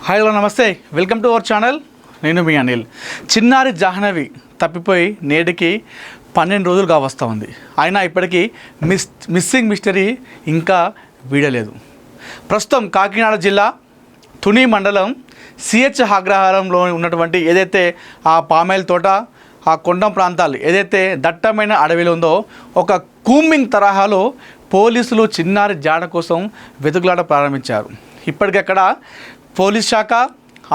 Hi hello నమస్తే, welcome to our channel. నేను మీ అనిల్. చిన్నారి జాహ్నవి తప్పిపోయి నేటికి 12 రోజులుగా వస్తూ ఉంది. అయినా ఇప్పటికీ మిస్సింగ్ మిస్టరీ ఇంకా వీడలేదు. ప్రస్తుతం కాకినాడ జిల్లా తుని మండలం సిహెచ్ అగ్రహారంలో ఉన్నటువంటి ఏదైతే ఆ పామాయిల్ తోట, ఆ కొండ ప్రాంతాలు ఏదైతే దట్టమైన అడవిలో ఉందో ఒక కూంబింగ్ తరహాలో పోలీసులు చిన్నారి జాడ కోసం వెతుకులాట ప్రారంభించారు. ఇప్పటికక్కడ పోలీస్ శాఖ,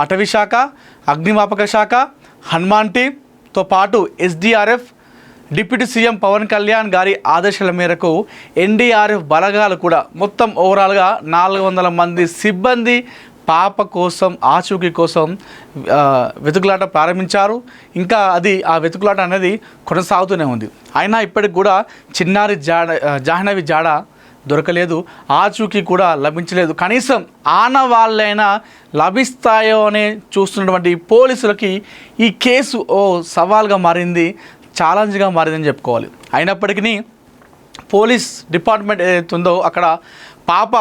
అటవీ శాఖ, అగ్నిమాపక శాఖ, హనుమాన్ టీంతో పాటు SDRF, deputy CM Pawan Kalyan గారి ఆదేశాల మేరకు ఎన్డీఆర్ఎఫ్ బలగాలు కూడా మొత్తం ఓవరాల్గా 400 మంది సిబ్బంది పాప కోసం, ఆచూకీ కోసం వెతుకులాట ప్రారంభించారు. ఇంకా ఆ వెతుకులాట అనేది కొనసాగుతూనే ఉంది. అయినా ఇప్పటికి కూడా చిన్నారి జాహ్నవి జాడ దొరకలేదు, ఆచూకీ కూడా లభించలేదు. కనీసం ఆనవాళ్ళైనా లభిస్తాయో అని చూస్తున్నటువంటి పోలీసులకి ఈ కేసు సవాల్గా మారింది, ఛాలెంజ్గా మారిందని చెప్పుకోవాలి. అయినప్పటికీ పోలీస్ డిపార్ట్మెంట్ ఏదైతే ఉందో అక్కడ పాప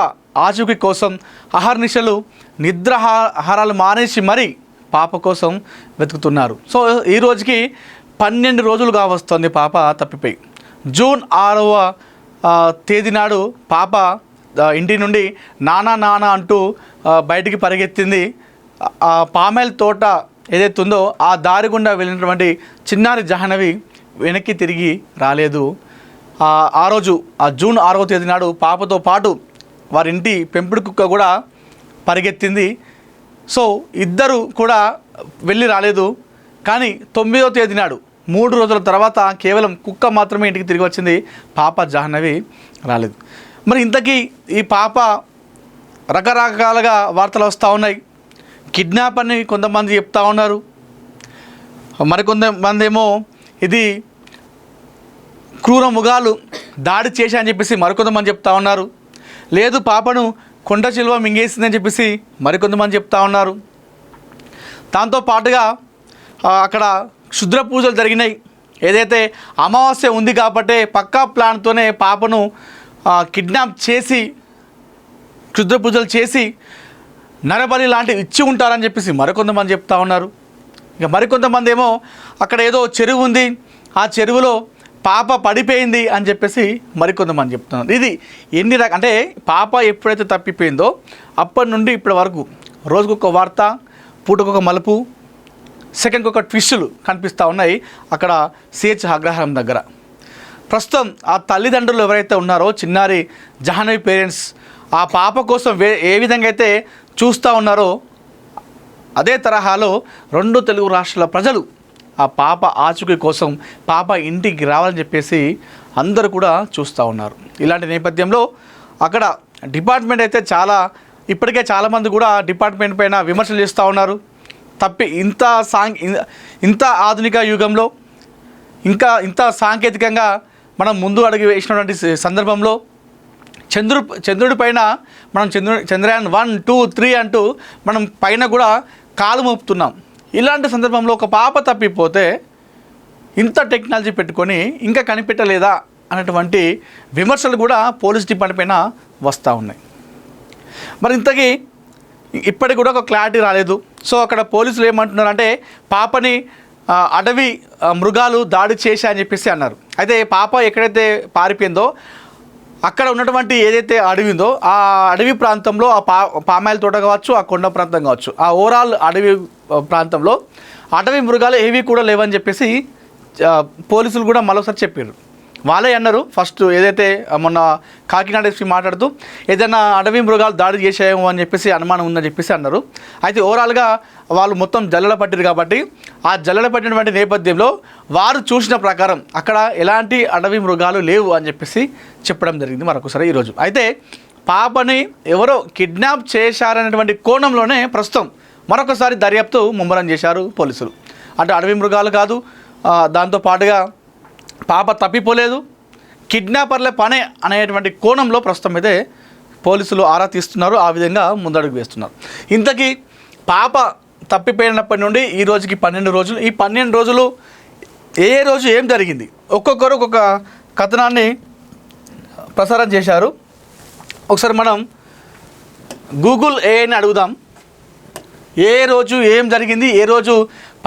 ఆచూకీ కోసం అహర్నిశలు నిద్రాహారాలు మానేసి మరీ పాప కోసం వెతుకుతున్నారు. సో ఈ రోజుకి 12 రోజులుగా వస్తుంది పాప తప్పిపోయి. జూన్ 6వ తేదీ నాడు పాప ఇంటి నుండి నానా అంటూ బయటికి పరిగెత్తింది. ఆ పామాయిల్ తోట ఏదైతే ఉందో ఆ దారి గుండా వెళ్ళినటువంటి చిన్నారి జాహ్నవి వెనక్కి తిరిగి రాలేదు. ఆ రోజు జూన్ 6వ తేదీ నాడు పాపతో పాటు వారింటి పెంపుడు కుక్క కూడా పరిగెత్తింది. సో ఇద్దరు కూడా వెళ్ళి రాలేదు. కానీ 9వ తేదీ నాడు 3 రోజుల తర్వాత కేవలం కుక్క మాత్రమే ఇంటికి తిరిగి వచ్చింది, పాప జాహ్నవి రాలేదు. మరి ఇంతకీ ఈ పాప రకరకాలుగా వార్తలు వస్తూ ఉన్నాయి. కిడ్నాప్ అని కొంతమంది చెప్తా ఉన్నారు, మరికొంతమంది ఏమో ఇది క్రూర మృగాలు దాడి చేశాయని చెప్పేసి మరికొంతమంది చెప్తా ఉన్నారు. లేదు పాపను కొండ చిలువ మింగేసిందని చెప్పేసి మరికొంతమంది చెప్తా ఉన్నారు. దాంతోపాటుగా అక్కడ క్షుద్ర పూజలు జరిగినాయి. ఏదైతే అమావాస్య ఉంది కాబట్టి పక్కా ప్లాన్తోనే పాపను కిడ్నాప్ చేసి క్షుద్ర పూజలు చేసి నరబలి లాంటివి ఇచ్చి ఉంటారని చెప్పేసి మరికొంతమంది చెప్తా ఉన్నారు. ఇక మరికొంతమంది ఏమో అక్కడ ఏదో చెరువు ఉంది, ఆ చెరువులో పాప పడిపోయింది అని చెప్పేసి మరికొంతమంది చెప్తున్నారు. ఇది ఎన్ని అంటే పాప ఎప్పుడైతే తప్పిపోయిందో అప్పటి నుండి ఇప్పటి వరకు రోజుకొక వార్త, పూటకొక మలుపు, సెకండ్కి ఒక ట్విస్టులు కనిపిస్తూ ఉన్నాయి అక్కడ సిహెచ్ అగ్రహారం దగ్గర. ప్రస్తుతం ఆ తల్లిదండ్రులు ఎవరైతే ఉన్నారో చిన్నారి జాహ్నవి పేరెంట్స్ ఆ పాప కోసం ఏ విధంగా అయితే చూస్తూ ఉన్నారో అదే తరహాలో 2 తెలుగు రాష్ట్రాల ప్రజలు ఆ పాప ఆచూకీ కోసం పాప ఇంటికి రావాలని చెప్పేసి అందరూ కూడా చూస్తూ ఉన్నారు. ఇలాంటి నేపథ్యంలో అక్కడ డిపార్ట్మెంట్ అయితే ఇప్పటికే చాలామంది కూడా డిపార్ట్మెంట్ పైన విమర్శలు చేస్తూ ఉన్నారు. ఇంత ఆధునిక యుగంలో ఇంత సాంకేతికంగా మనం ముందు అడుగు వేసినటువంటి సందర్భంలో చంద్రుడి పైన మనం చంద్రయాన్ 1, 2, 3 అంటూ మనం పైన కూడా కాలు మోపుతున్నాం. ఇలాంటి సందర్భంలో ఒక పాప తప్పిపోతే ఇంత టెక్నాలజీ పెట్టుకొని ఇంకా కనిపెట్టలేదా అనేటువంటి విమర్శలు కూడా పోలీస్ డిపార్ట్మెంట్ పైన వస్తూ ఉన్నాయి. మరి ఇంతకీ ఇప్పటికి కూడా ఒక క్లారిటీ రాలేదు. సో అక్కడ పోలీసులు ఏమంటున్నారంటే పాపని అడవి మృగాలు దాడి చేశాయని చెప్పేసి అన్నారు. అయితే పాప ఎక్కడైతే పారిపోయిందో అక్కడ ఉన్నటువంటి ఏదైతే అడవి ఉందో ఆ అడవి ప్రాంతంలో ఆ పామాయిల్ తోట కావచ్చు, ఆ కొండ ప్రాంతం కావచ్చు, ఆ ఓవరాల్ అడవి ప్రాంతంలో అడవి మృగాలు ఏవి కూడా లేవని చెప్పేసి పోలీసులు కూడా మరోసారి చెప్పారు. వాళ్ళే అన్నారు ఫస్ట్ ఏదైతే మొన్న కాకినాడ ఎస్పీ మాట్లాడుతూ ఏదైనా అడవి మృగాలు దాడి చేసాయేమో అని చెప్పేసి అనుమానం ఉందని చెప్పేసి అన్నారు. అయితే ఓవరాల్గా వాళ్ళు మొత్తం జల్లెడ పట్టారు కాబట్టి ఆ జల్లెడ పట్టినటువంటి నేపథ్యంలో వారు చూసిన ప్రకారం అక్కడ ఎలాంటి అడవి మృగాలు లేవు అని చెప్పేసి చెప్పడం జరిగింది మరొకసారి ఈరోజు. అయితే పాపని ఎవరో కిడ్నాప్ చేశారనేటువంటి కోణంలోనే ప్రస్తుతం మరొకసారి దర్యాప్తు ముమ్మరం చేశారు పోలీసులు. అంటే అడవి మృగాలు కాదు, దాంతోపాటుగా పాప తప్పిపోలేదు, కిడ్నాపర్ల పనే అనేటువంటి కోణంలో ప్రస్తుతం అయితే పోలీసులు ఆరా తీస్తున్నారు, ఆ విధంగా ముందడుగు వేస్తున్నారు. ఇంతకీ పాప తప్పిపోయినప్పటి నుండి ఈ రోజుకి 12 రోజులు. ఈ 12 రోజులు ఏ రోజు ఏం జరిగింది ఒక్కొక్కరు ఒక్కొక్క కథనాన్ని ప్రసారం చేశారు. ఒకసారి మనం గూగుల్ ఏఐని అడుగుదాం. ఏ రోజు ఏం జరిగింది, ఏ రోజు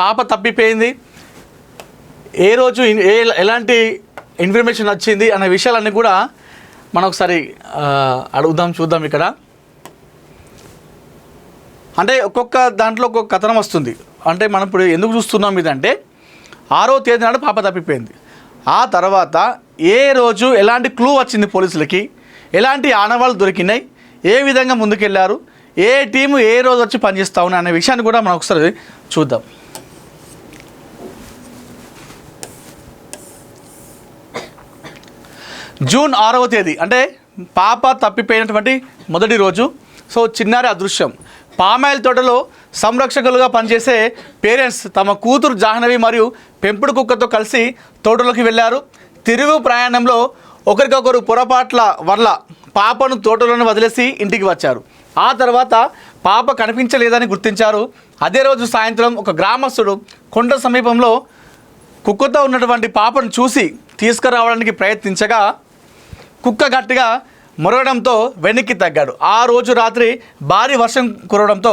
పాప తప్పిపోయింది, ఏ రోజు ఎలాంటి ఇన్ఫర్మేషన్ వచ్చింది అనే విషయాలన్నీ కూడా మనం ఒకసారి అడుగుదాం, చూద్దాం. ఇక్కడ అంటే ఒక్కొక్క దాంట్లో ఒక్కొక్క కథనం వస్తుంది. అంటే మనం ఇప్పుడు ఎందుకు చూస్తున్నాం ఇదంటే 6వ తేదీ నాడు పాప తప్పిపోయింది. ఆ తర్వాత ఏ రోజు ఎలాంటి క్లూ వచ్చింది పోలీసులకి, ఎలాంటి ఆనవాళ్ళు దొరికినాయి, ఏ విధంగా ముందుకెళ్ళారు, ఏ టీము ఏ రోజు వచ్చి పనిచేస్తా ఉన్నాయి అనే విషయాన్ని కూడా మనం ఒకసారి చూద్దాం. జూన్ 6వ తేదీ అంటే పాప తప్పిపోయినటువంటి మొదటి రోజు. సో చిన్నారి అదృశ్యం. పామాయిల్ తోటలో సంరక్షకులుగా పనిచేసే పేరెంట్స్ తమ కూతురు జాహ్నవి మరియు పెంపుడు కుక్కతో కలిసి తోటలోకి వెళ్ళారు. తిరుగు ప్రయాణంలో ఒకరికొకరు పొరపాట్ల వల్ల పాపను తోటలోనే వదిలేసి ఇంటికి వచ్చారు. ఆ తర్వాత పాప కనిపించలేదని గుర్తించారు. అదే రోజు సాయంత్రం ఒక గ్రామస్తుడు కొండ సమీపంలో కుక్కతో ఉన్నటువంటి పాపను చూసి తీసుకురావడానికి ప్రయత్నించగా కుక్క గట్టిగా మొరగడంతో వెనక్కి తగ్గాడు. ఆ రోజు రాత్రి భారీ వర్షం కురవడంతో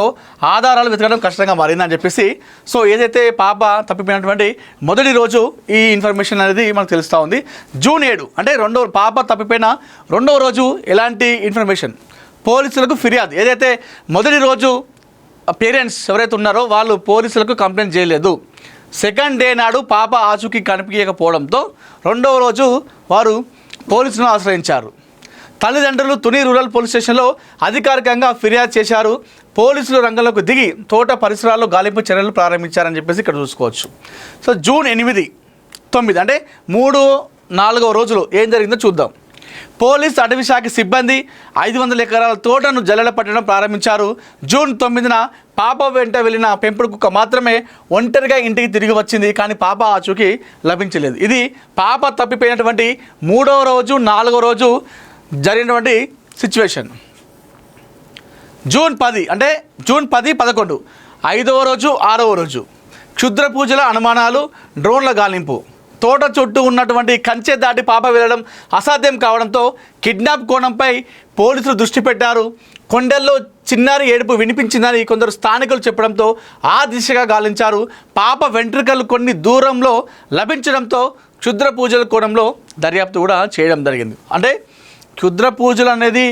ఆధారాలు వెతకడం కష్టంగా మారిందని చెప్పేసి, సో ఏదైతే పాప తప్పిపోయినటువంటి మొదటి రోజు ఈ ఇన్ఫర్మేషన్ అనేది మనకు తెలుస్తూ ఉంది. జూన్ 7 అంటే పాప తప్పిపోయిన రెండవ రోజు ఎలాంటి ఇన్ఫర్మేషన్, పోలీసులకు ఫిర్యాదు. ఏదైతే మొదటి రోజు పేరెంట్స్ ఎవరైతే ఉన్నారో వాళ్ళు పోలీసులకు కంప్లైంట్ చేయలేదు. సెకండ్ డే నాడు పాప ఆచూకీ కనిపించకపోవడంతో రెండవ రోజు వారు పోలీసులను ఆశ్రయించారు. తల్లిదండ్రులు తుని రూరల్ పోలీస్ స్టేషన్లో అధికారికంగా ఫిర్యాదు చేశారు. పోలీసులు రంగంలోకి దిగి తోట పరిసరాల్లో గాలింపు చర్యలు ప్రారంభించారని చెప్పేసి ఇక్కడ చూసుకోవచ్చు. సో జూన్ 8, 9 అంటే 3, 4వ రోజులు ఏం జరిగిందో చూద్దాం. పోలీస్ అటవీ శాఖ సిబ్బంది 500 ఎకరాల తోటను జల్లెడ పట్టడం ప్రారంభించారు. జూన్ 9న పాప వెంట వెళ్ళిన పెంపుడు కుక్క మాత్రమే ఒంటరిగా ఇంటికి తిరిగి వచ్చింది. కానీ పాప ఆచూకీ లభించలేదు. ఇది పాప తప్పిపోయినటువంటి 3వ రోజు 4వ రోజు జరిగినటువంటి సిచ్యువేషన్. జూన్ 10 అంటే జూన్ 10, 11 5వ రోజు 6వ రోజు క్షుద్ర పూజల అనుమానాలు, డ్రోన్ల గాలింపు. తోట చుట్టూ ఉన్నటువంటి కంచె దాటి పాప వెళ్ళడం అసాధ్యం కావడంతో కిడ్నాప్ కోణంపై పోలీసులు దృష్టి పెట్టారు. కొండల్లో చిన్నారి ఏడుపు వినిపించిందని కొందరు స్థానికులు చెప్పడంతో ఆ దిశగా గాలించారు. పాప వెంట్రుకలు కొన్ని దూరంలో లభించడంతో క్షుద్ర పూజల కోణంలో దర్యాప్తు కూడా చేయడం జరిగింది. అంటే క్షుద్ర పూజలు అనేది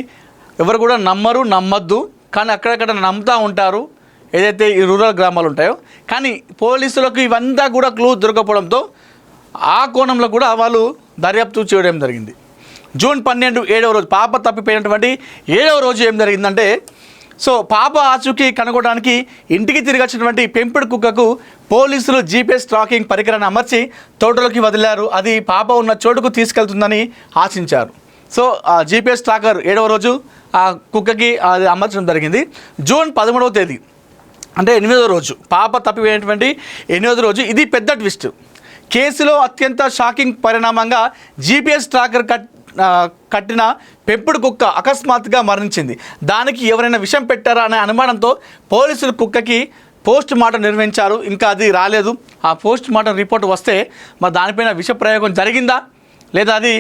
ఎవరు కూడా నమ్మద్దు, కానీ అక్కడక్కడ నమ్ముతూ ఉంటారు ఏదైతే ఈ రూరల్ గ్రామాలు ఉంటాయో. కానీ పోలీసులకు ఇవంతా కూడా క్లూ దొరకపోవడంతో ఆ కోణంలో కూడా వాళ్ళు దర్యాప్తు చేయడం జరిగింది. జూన్ 12, 7వ రోజు పాప తప్పిపోయినటువంటి 7వ రోజు ఏం జరిగిందంటే, సో పాప ఆచూకీ కనుగొనడానికి ఇంటికి తిరిగి వచ్చినటువంటి పెంపుడు కుక్కకు పోలీసులు జీపీఎస్ ట్రాకింగ్ పరికరాన్ని అమర్చి తోటలోకి వదిలారు. అది పాప ఉన్న చోటుకు తీసుకెళ్తుందని ఆశించారు. సో ఆ జీపీఎస్ ట్రాకర్ 7వ రోజు ఆ కుక్కకి అది అమర్చడం జరిగింది. జూన్ 13వ తేదీ అంటే 8వ రోజు పాప తప్పిపోయినటువంటి 8వ రోజు. ఇది పెద్ద ట్విస్ట్. కేసులో అత్యంత షాకింగ్ పరిణామంగా జీపీఎస్ ట్రాకర్ కట్టిన పెంపుడు కుక్క అకస్మాత్తుగా మరణించింది. దానికి ఎవరైనా విషం పెట్టారా అనే అనుమానంతో పోలీసులు కుక్కకి పోస్ట్ మార్టం నిర్వహించారు. ఇంకా అది రాలేదు. ఆ పోస్ట్ మార్టం రిపోర్ట్ వస్తే మరి దానిపైన విష ప్రయోగం జరిగిందా లేదా అది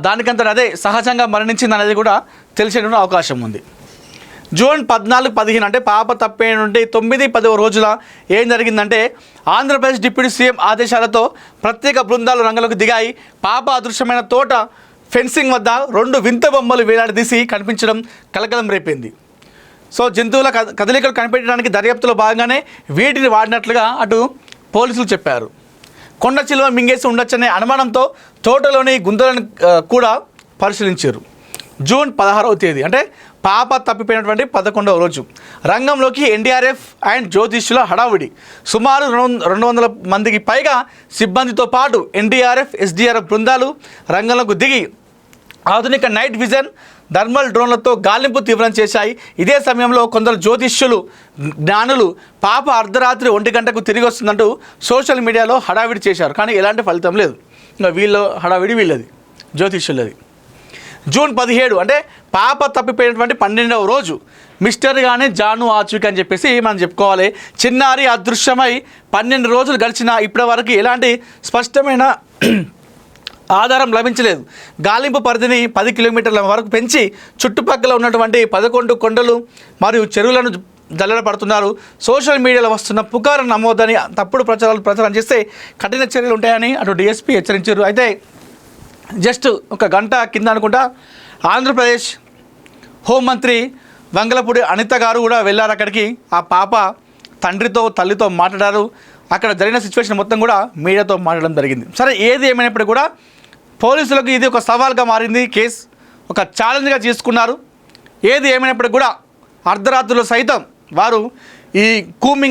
దానికంతా అదే సహజంగా మరణించింది అనేది కూడా తెలిసేటువంటి అవకాశం ఉంది. జూన్ 14, 15 అంటే పాప తప్పిన నుండి 9, 10వ రోజుల ఏం జరిగిందంటే, ఆంధ్రప్రదేశ్ డిప్యూటీ సీఎం ఆదేశాలతో ప్రత్యేక బృందాలు రంగంలోకి దిగాయి. పాప అదృశ్యమైన తోట ఫెన్సింగ్ వద్ద 2 వింత బొమ్మలు వేలాడదీసి కనిపించడం కలకలం రేపింది. సో జంతువుల కదలికలు కనిపెట్టడానికి దర్యాప్తులో భాగంగానే వీటిని వాడినట్లుగా అటు పోలీసులు చెప్పారు. కొండ చిలువ మింగేసి ఉండొచ్చనే అనుమానంతో తోటలోని గుంతలను కూడా పరిశీలించారు. జూన్ 16వ తేదీ అంటే పాప తప్పిపోయినటువంటి 11వ రోజు రంగంలోకి ఎన్డీఆర్ఎఫ్ అండ్ జ్యోతిష్యుల హడావుడి. సుమారు 200 మందికి పైగా సిబ్బందితో పాటు ఎన్డీఆర్ఎఫ్, ఎస్డీఆర్ఎఫ్ బృందాలు రంగంలోకి దిగి ఆధునిక నైట్ విజన్, థర్మల్ డ్రోన్లతో గాలింపు తీవ్రం చేశాయి. ఇదే సమయంలో కొందరు జ్యోతిష్యులు, జ్ఞానులు పాప అర్ధరాత్రి 1 గంటకు తిరిగి వస్తుందంటూ సోషల్ మీడియాలో హడావిడి చేశారు. కానీ ఎలాంటి ఫలితం లేదు. ఇంకా వీళ్ళ హడావిడి వీళ్ళది, జ్యోతిష్యులది. జూన్ 17 అంటే పాప తప్పిపోయినటువంటి 12వ రోజు మిస్టరీగానే జాను ఆచూకీ అని చెప్పేసి మనం చెప్పుకోవాలి. చిన్నారి అదృశ్యమై 12 రోజులు గడిచినా ఇప్పటి వరకు ఎలాంటి స్పష్టమైన ఆధారం లభించలేదు. గాలింపు పరిధిని 10 కిలోమీటర్ల వరకు పెంచి చుట్టుపక్కల ఉన్నటువంటి 11 కొండలు మరియు చెరువులను జల్లెడ పడుతున్నారు. సోషల్ మీడియాలో వస్తున్న పుకారు నమోదని తప్పుడు ప్రచారం చేస్తే కఠిన చర్యలు ఉంటాయని అటు డిఎస్పీ హెచ్చరించారు. అయితే జస్ట్ ఒక గంట కింద అనుకుంటా ఆంధ్రప్రదేశ్ హోంమంత్రి వంగలపూడి అనిత గారు కూడా వెళ్ళారు అక్కడికి. ఆ పాప తండ్రితో తల్లితో మాట్లాడారు. అక్కడ జరిగిన సిచ్యువేషన్ మొత్తం కూడా మీడియాతో మాట్లాడడం జరిగింది. సరే, ఏది ఏమైనప్పుడు కూడా పోలీసులకు ఇది ఒక సవాల్గా మారింది. కేసు ఒక ఛాలెంజ్గా తీసుకున్నారు. ఏది ఏమైనప్పుడు కూడా అర్ధరాత్రులు సైతం వారు ఈ కూమింగ్